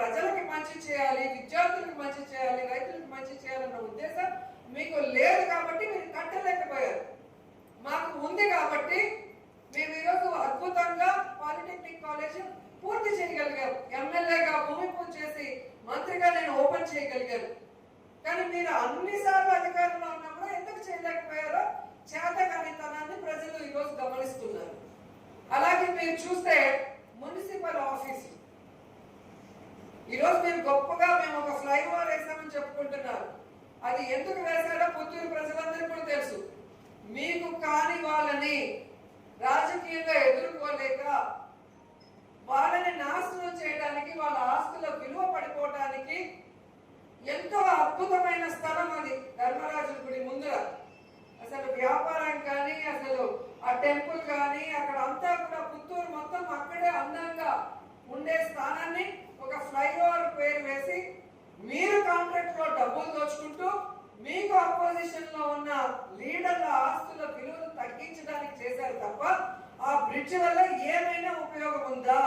ప్రజలకు మంచి చేయాలి, విద్యార్థులకు మంచి చేయాలి, రైతులకు మంచి చేయాలన్న ఉద్దేశం మీకు లేదు కాబట్టి మీరు కట్టలేకపోయారు. మాకు ఉంది కాబట్టి మేము ఈరోజు అద్భుతంగా పాలిటెక్నిక్ కాలేజ్ పూర్తి చేయగలిగారు. ఎమ్మెల్యేగా భూమి పూజ చేసి మంత్రిగా నేను ఓపెన్ చేయగలిగాను. కానీ మీరు అన్నిసార్లు అధికారంలో ఉన్నప్పుడు ఎందుకు చేయలేకపోయారో చేతకానితనాన్ని ప్రజలు ఈరోజు గమనిస్తున్నారు. అలాగే మీరు చూస్తే మున్సిపల్ ఆఫీసు ఈరోజు మీరు గొప్పగా మేము ఒక ఫ్లైఓవర్ వేసామని చెప్పుకుంటున్నారు. అది ఎందుకు వేశారో పుత్తూరు ప్రజలందరికీ కూడా తెలుసు. మీకు కాని వాళ్ళని రాజకీయంగా ఎదుర్కోలేక వాళ్ళని నాశనం చేయడానికి, వాళ్ళ ఆస్తుల విలువ పడిపోవడానికి ఎంతో అద్భుతమైన స్థలం అది ధర్మరాజుల గుడి ముందర. అసలు వ్యాపారం కానీ, అసలు ఆ టెంపుల్ కానీ, అక్కడ అంతా కూడా పుత్తూరు మొత్తం అక్కడే అందంగా ఉండే స్థానాన్ని ఒక ఫ్లైఓవర్ పేరు వేసి మీరు కాంట్రాక్ట్ లో డబ్బులు దోచుకుంటూ మీకు అపోజిషన్ లో ఉన్న లీడర్ల ఆస్తుల విలువను తగ్గించడానికి చేశారు తప్ప ఆ బ్రిడ్జ్ వల్ల ఏమైనా ఉపయోగం ఉందా?